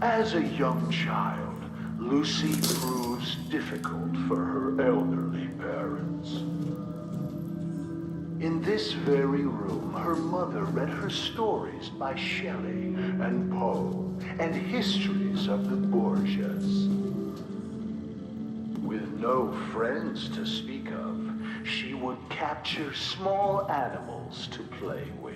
As a young child, Lucy proves difficult for her elderly parents. In this very room, her mother read her stories by Shelley and Poe and histories of the Borgias. With no friends to speak of, she would capture small animals to play with.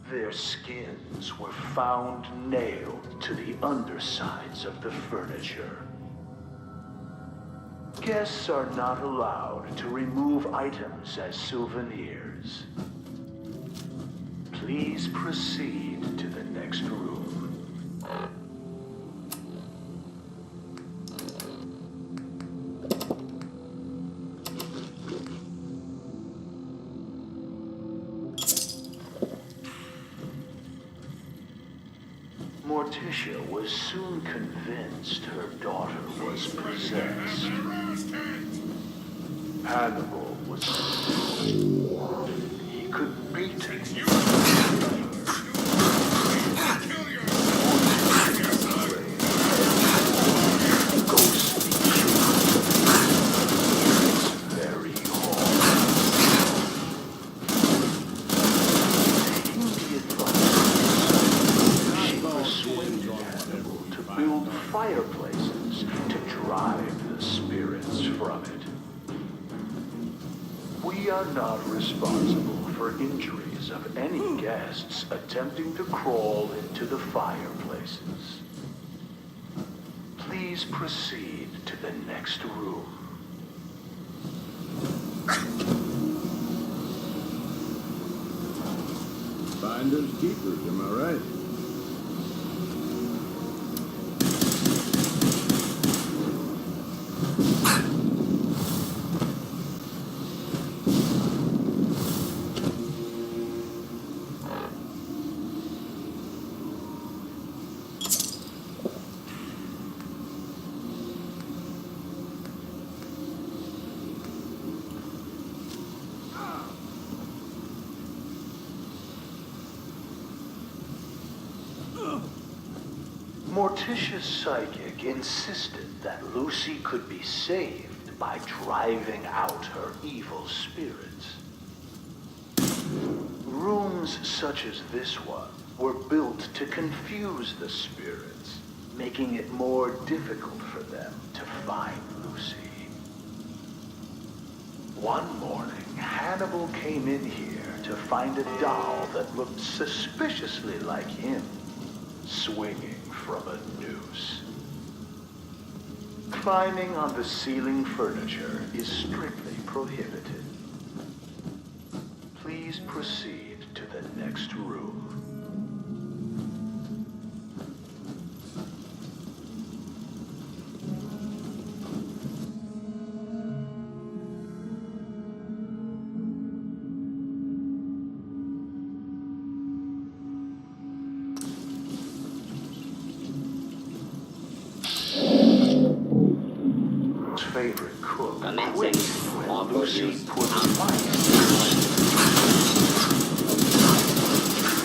Their skins were found nailed to the undersides of the furniture. Guests are not allowed to remove items as souvenirs. Please proceed to the next room. Morticia was soon convinced her daughter was possessed. Hannibal was he could beat her. Fireplaces to drive the spirits from it. We are not responsible for injuries of any guests attempting to crawl into the fireplaces. Please proceed to the next room. Finders keepers, am I right? Morticia's psychic insisted that Lucy could be saved by driving out her evil spirits. Rooms such as this one were built to confuse the spirits, making it more difficult for them to find Lucy. One morning, Hannibal came in here to find a doll that looked suspiciously like him, swinging from a noose. Climbing on the ceiling furniture is strictly prohibited. Please proceed to the next room. Favorite cook quit when Lucy put fire.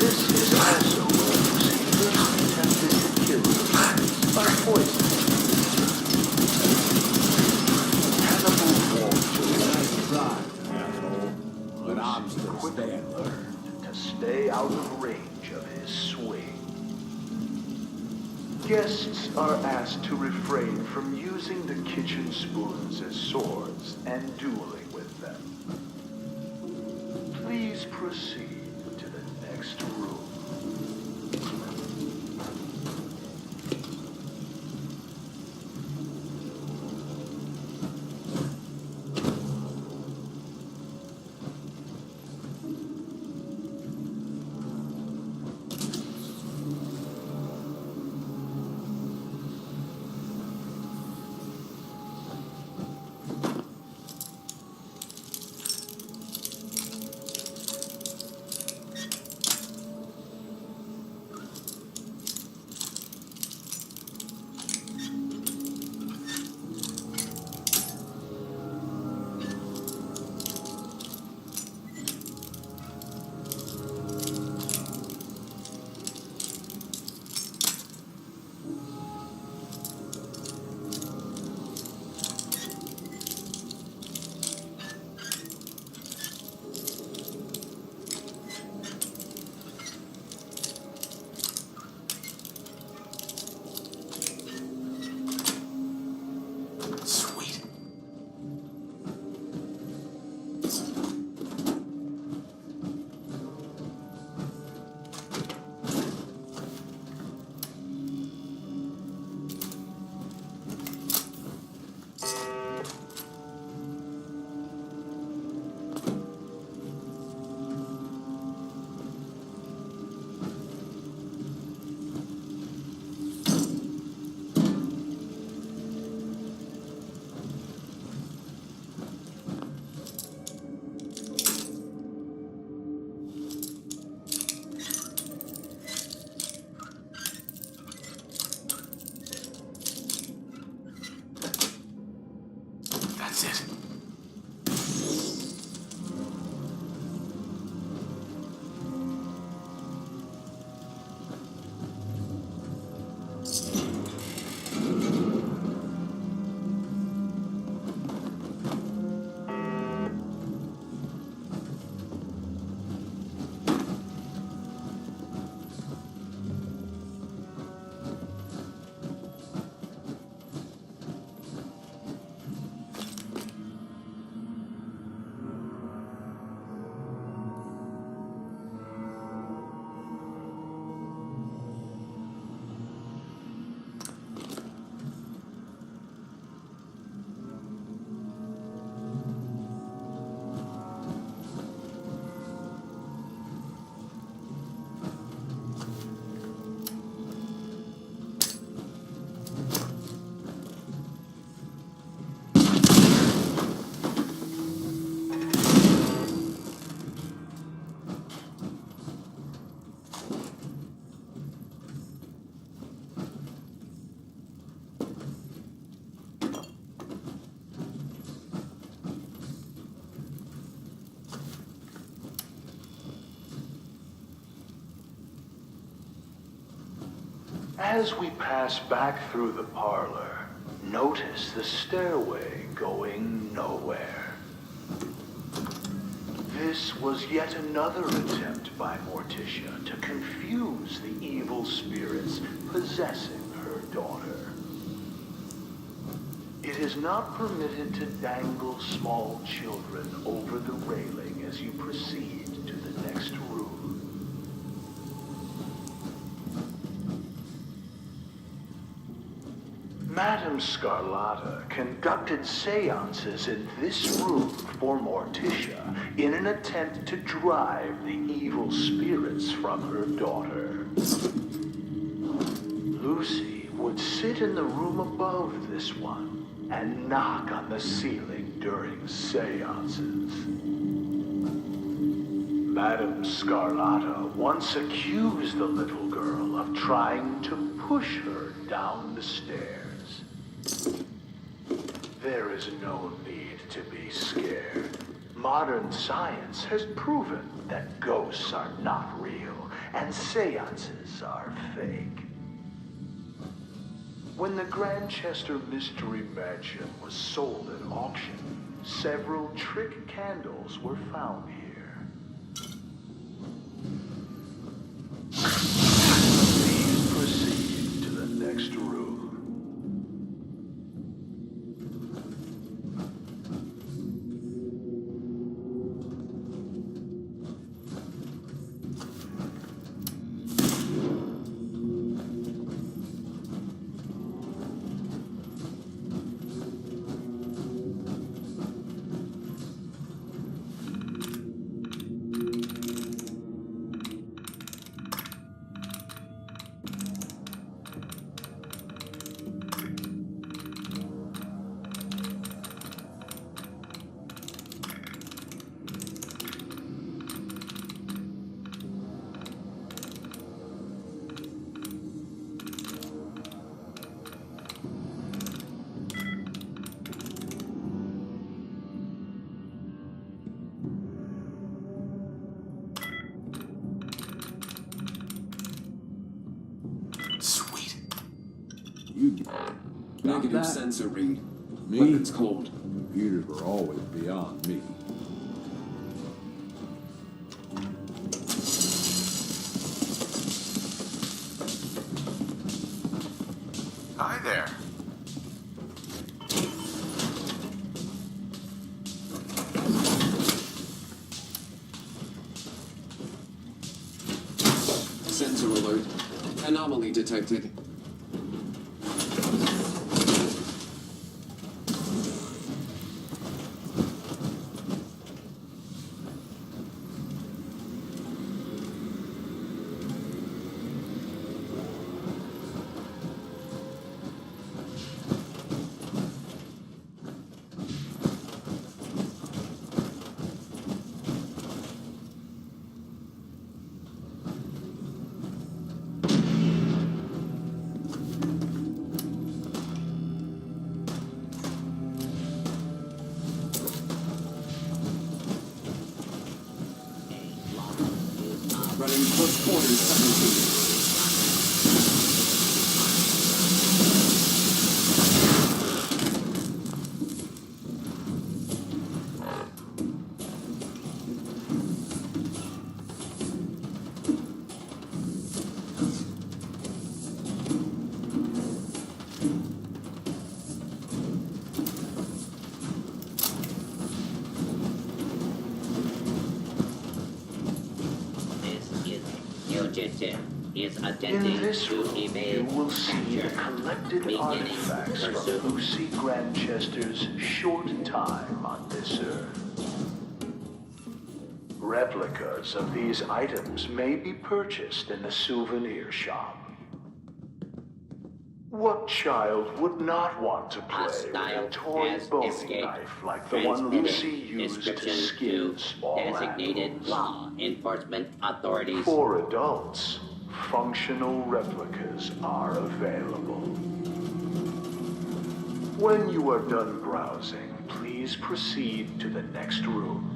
This is also where Lucy first attempted to kill her by poison. Hannibal warned But I'm Lucy still quickly standing. learned to stay out of range of his swing. Guests are asked to refrain from using the kitchen spoons as swords and dueling with them. Please proceed to the next room. is it? As we pass back through the parlor, notice the stairway going nowhere. This was yet another attempt by Morticia to confuse the evil spirits possessing her daughter. It is not permitted to dangle small children over the railing as you proceed to the next room. Madame Scarlata conducted seances in this room for Morticia in an attempt to drive the evil spirits from her daughter. Lucy would sit in the room above this one and knock on the ceiling during seances. Madame Scarlata once accused the little girl of trying to push her down the stairs. There is no need to be scared. Modern science has proven that ghosts are not real and seances are fake. When the Grantchester Mystery Mansion was sold at auction, several trick candles were found here. Please proceed to the next room. Sweet. You got Negative that? sensor read. Me? Weapons cold. Computers were always beyond me. Hi there. Sensor alert. Anomaly detected. Running close quarters 17. Fugitive is In attempting this to room, you evade will see the capture. collected Beginning artifacts pursuit. from Lucy Grantchester's short time on this earth. Replicas of these items may be purchased in the souvenir shop. What child would not want to play with Hostile a toy has boning escaped. knife like the one Lucy used to Description skin to small designated animals? law enforcement authorities. For adults, functional replicas are available. When you are done browsing, please proceed to the next room.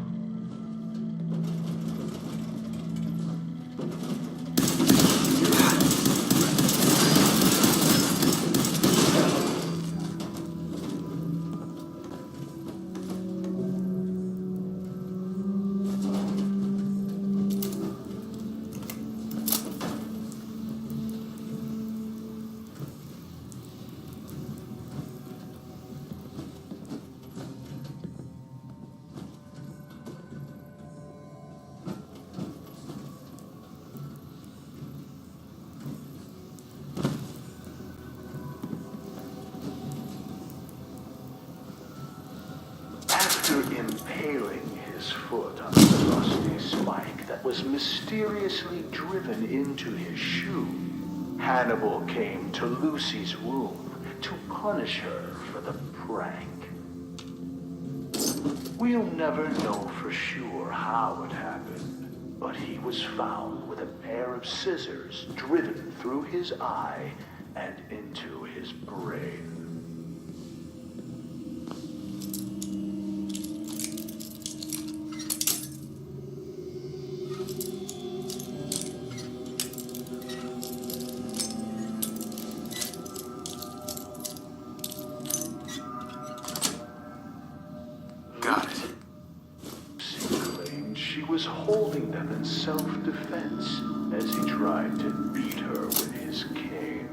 After impaling his foot on the rusty spike that was mysteriously driven into his shoe, Hannibal came to Lucy's room to punish her for the prank. We'll never know for sure how it happened, but he was found with a pair of scissors driven through his eye and into his brain. Got it. She claimed she was holding them in self-defense as he tried to beat her with his cane.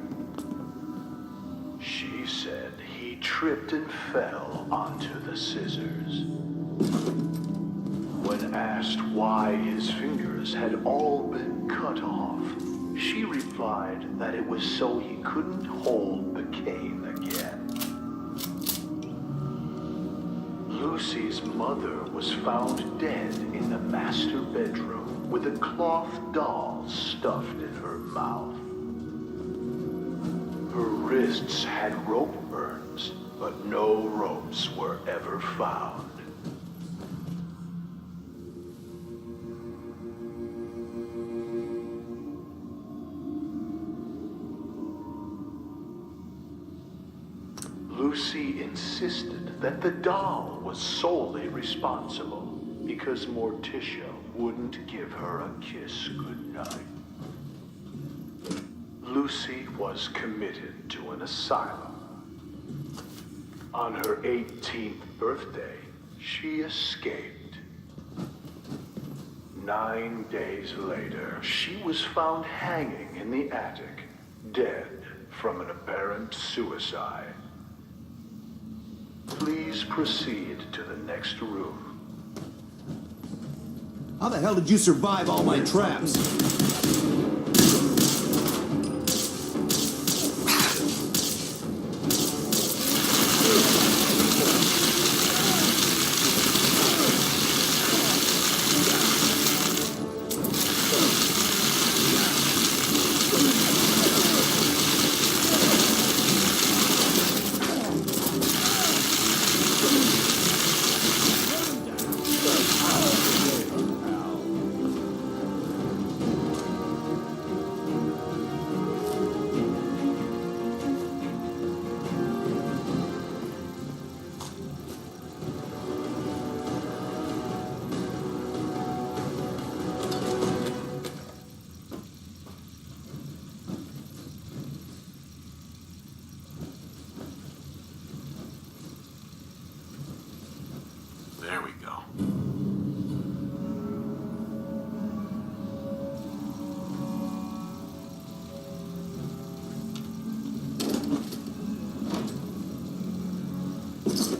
She said he tripped and fell onto the scissors. When asked why his fingers had all been cut off, she replied that it was so he couldn't hold the cane again. Lucy's mother was found dead in the master bedroom with a cloth doll stuffed in her mouth. Her wrists had rope burns, but no ropes were ever found. Lucy insisted that the doll was solely responsible because Morticia wouldn't give her a kiss goodnight. Lucy was committed to an asylum. On her 18th birthday, she escaped. 9 days later, she was found hanging in the attic, dead from an apparent suicide. Please proceed to the next room. How the hell did you survive all my traps? Nice.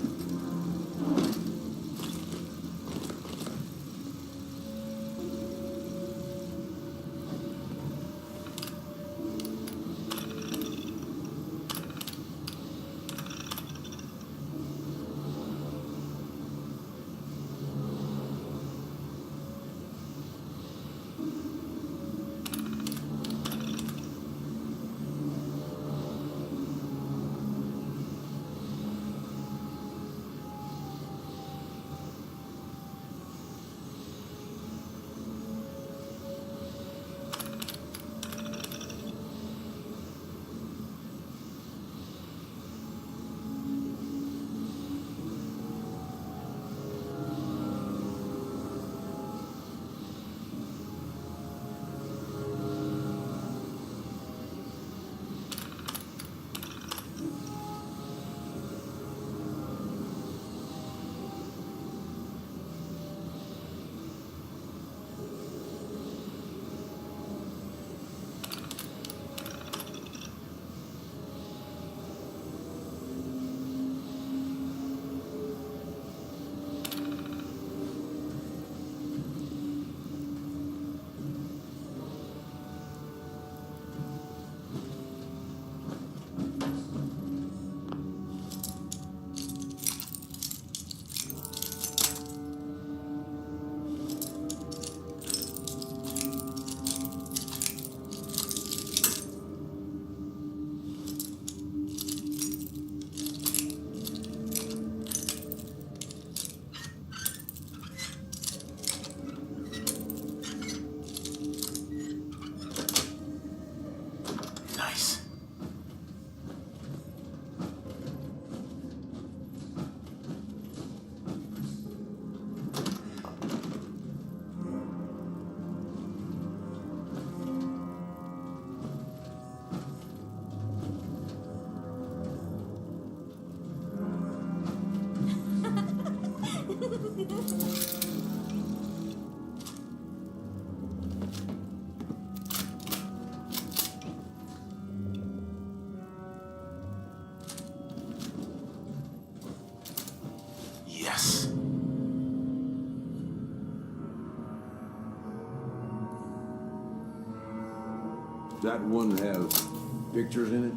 Yes. That one have pictures in it?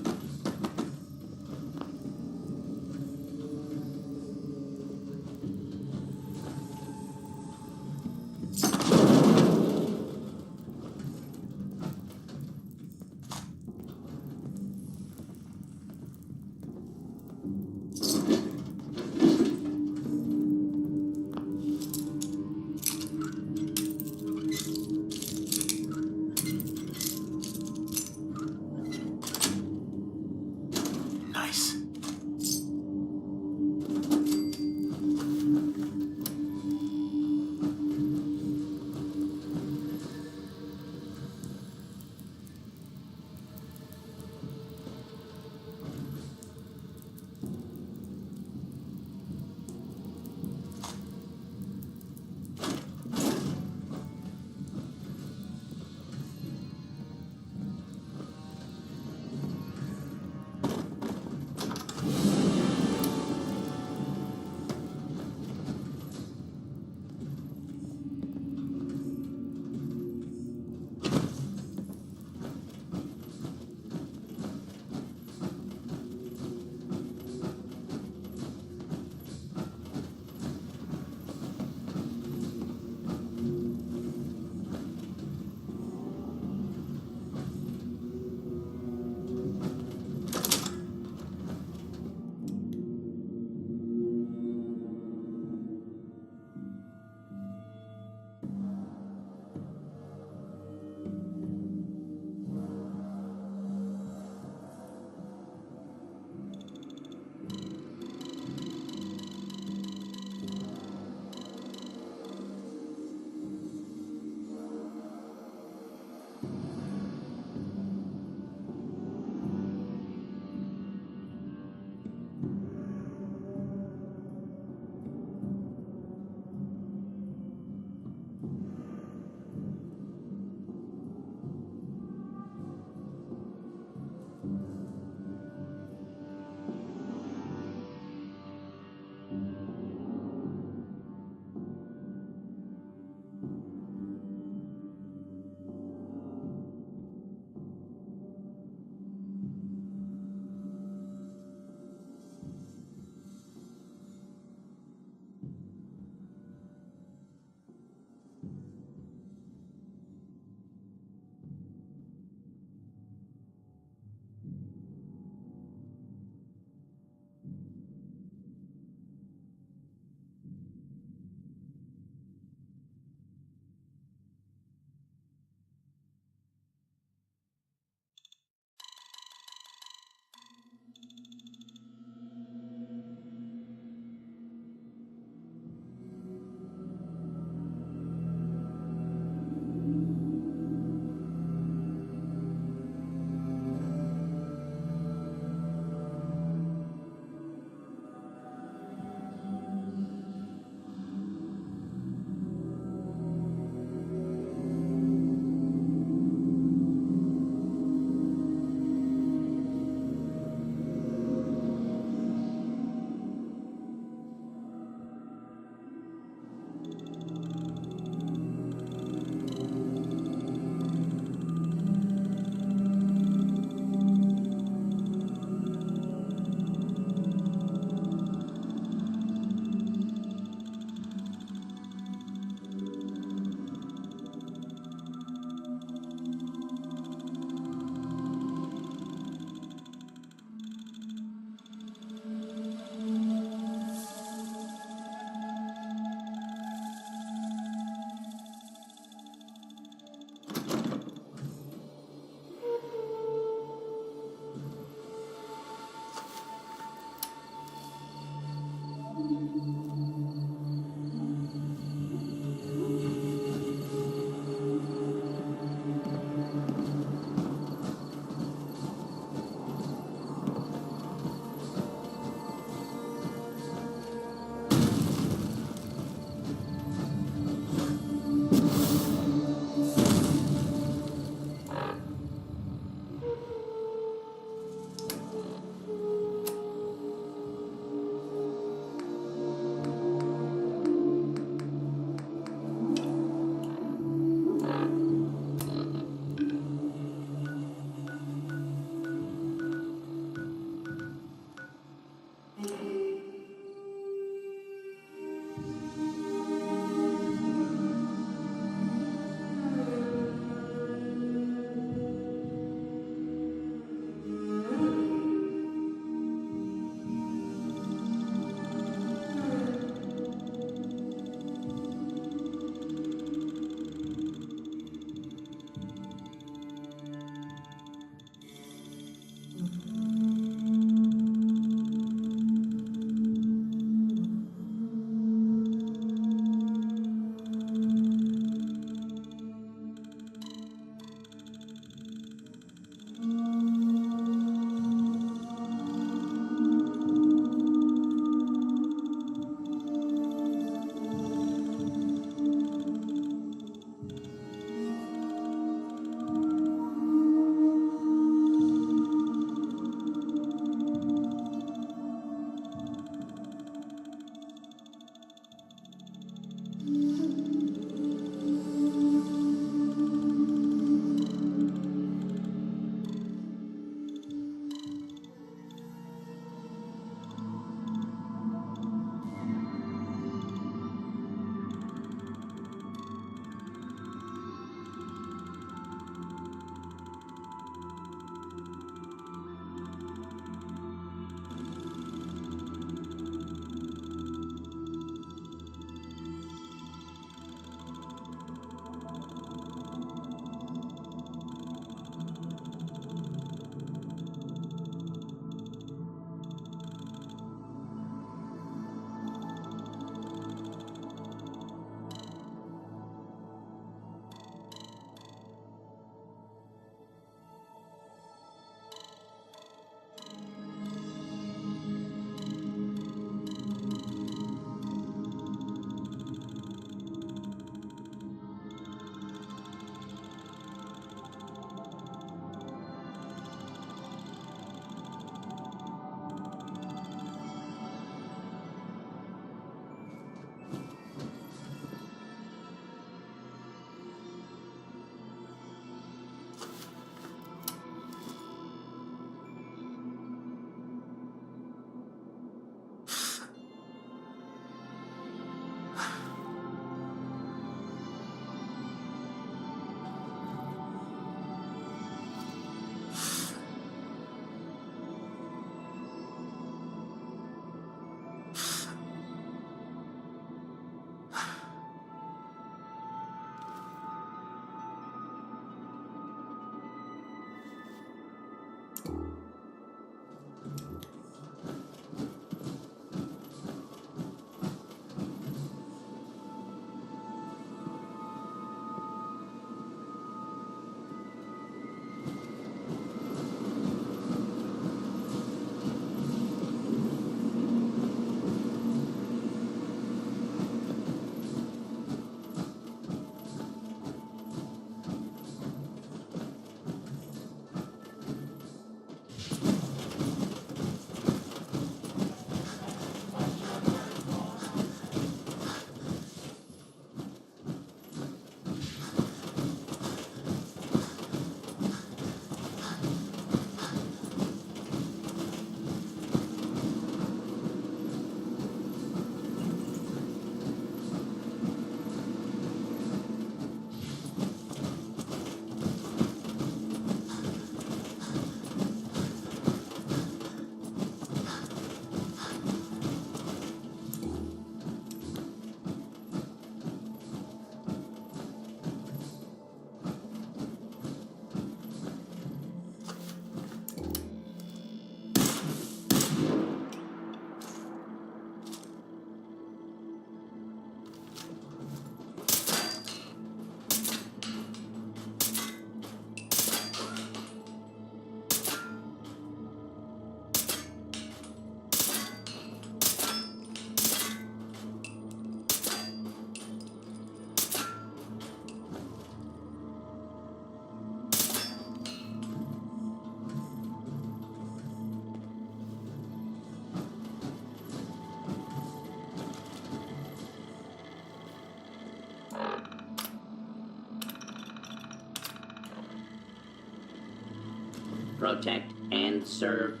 Protect and serve.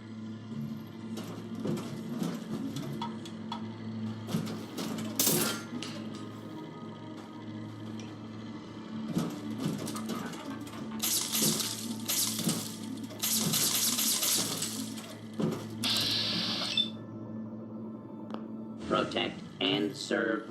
Protect and serve.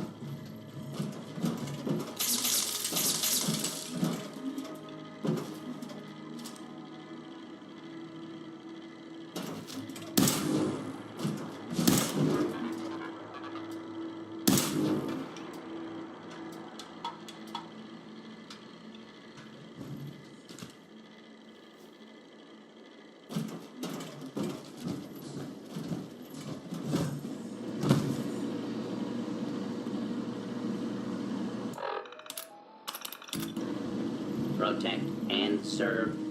Protect and serve.